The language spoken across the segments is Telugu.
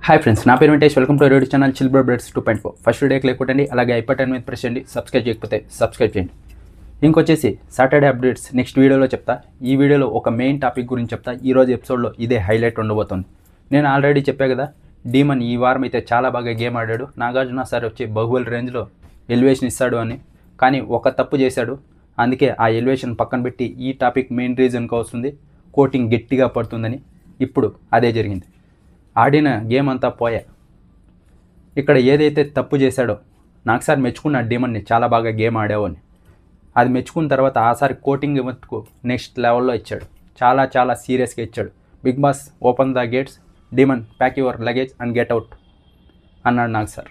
హాయ్ ఫ్రెండ్స్, నా పేరు Venkatesh. Welcome to radio channel chill bro breads 2.4. First వీడియోకి లైక్ కొట్టండి, అలాగే ఐపటన్ మీద ప్రెస్ చేయండి. సబ్స్క్రైబ్ చేయకపోతే సబ్స్క్రైబ్ చేయండి. ఇంకొచ్చేసి సాటర్డే అప్డేట్స్ నెక్స్ట్ వీడియోలో చెప్తా. ఈ వీడియోలో ఒక మెయిన్ టాపిక్ గురించి చెప్తా. ఈరోజు ఎపిసోడ్లో ఇదే హైలైట్ ఉండబోతుంది. నేను ఆల్రెడీ చెప్పా కదా, డీమన్ ఈ వారం అయితే చాలా బాగా గేమ్ ఆడాడు. నాగార్జున సార్ వచ్చి బాహుబలి రేంజ్లో ఎలివేషన్ ఇస్తాడు అని, కానీ ఒక తప్పు చేశాడు. అందుకే ఆ ఎలివేషన్ పక్కన పెట్టి ఈ టాపిక్ మెయిన్ రీజన్కి వస్తుంది. కోటింగ్ గట్టిగా పడుతుందని. ఇప్పుడు అదే జరిగింది. ఆడిన గేమ్ అంతా పోయా. ఇక్కడ ఏదైతే తప్పు చేశాడో నాకు సార్ మెచ్చుకున్న డీమన్ని, చాలా బాగా గేమ్ ఆడావు అని. అది మెచ్చుకున్న తర్వాత ఆసారి కోటింగ్ మట్టుకు నెక్స్ట్ లెవెల్లో ఇచ్చాడు. చాలా చాలా సీరియస్గా ఇచ్చాడు. Bigg Boss open the gates, demon pack your luggage and get out అన్నాడు నాకు సార్.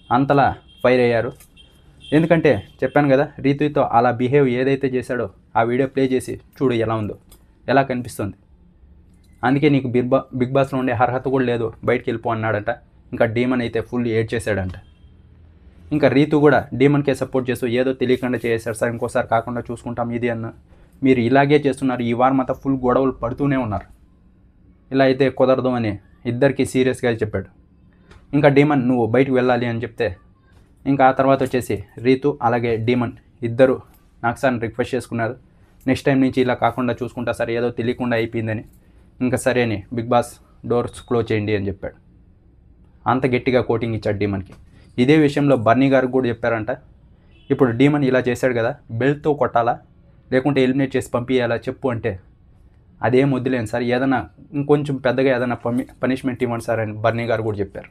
అంతలా ఫైర్ అయ్యారు. ఎందుకంటే చెప్పాను కదా, రీతుతో అలా బిహేవ్ ఏదైతే చేశాడో ఆ వీడియో ప్లే చేసి చూడు ఎలా ఉందో, ఎలా కనిపిస్తుంది. అందుకే నీకు బిగ్ బాస్లో ఉండే అర్హత కూడా లేదు, బయటికి వెళ్ళిపో అన్నాడంట. ఇంకా డీమన్ అయితే ఫుల్ ఏడ్ చేశాడంట. ఇంకా రీతు కూడా డీమన్కే సపోర్ట్ చేస్తూ ఏదో తెలియకుండా చేశారు సార్, ఇంకోసారి కాకుండా చూసుకుంటాం ఇది అన్న. మీరు ఇలాగే చేస్తున్నారు, ఈ వారం అంతా ఫుల్ గొడవలు పడుతూనే ఉన్నారు, ఇలా అయితే కుదరదు అని ఇద్దరికి సీరియస్గా చెప్పాడు. ఇంకా డీమన్ నువ్వు బయటకు వెళ్ళాలి అని చెప్తే, ఇంకా ఆ తర్వాత వచ్చేసి రీతు అలాగే డీమన్ ఇద్దరు నాకు సార్ రిక్వెస్ట్ చేసుకున్నారు, నెక్స్ట్ టైం నుంచి ఇలా కాకుండా చూసుకుంటా సార్, ఏదో తెలియకుండా అయిపోయిందని. ఇంకా సరే అని బిగ్ బాస్ డోర్స్ క్లోజ్ చేయండి అని చెప్పాడు. అంత గట్టిగా కోటింగ్ ఇచ్చాడు డీమన్కి. ఇదే విషయంలో బర్నీ గారికి కూడా చెప్పారంట. ఇప్పుడు డీమన్ ఇలా చేశాడు కదా, బెల్ట్తో కొట్టాలా లేకుంటే ఎలిమినేట్ చేసి పంపించాలా చెప్పు అంటే, అదేం వద్దులేను సార్, ఏదైనా ఇంకొంచెం పెద్దగా ఏదైనా పనిష్మెంట్ ఇవ్వండి సార్ అని బర్నీ గారు కూడా చెప్పారు.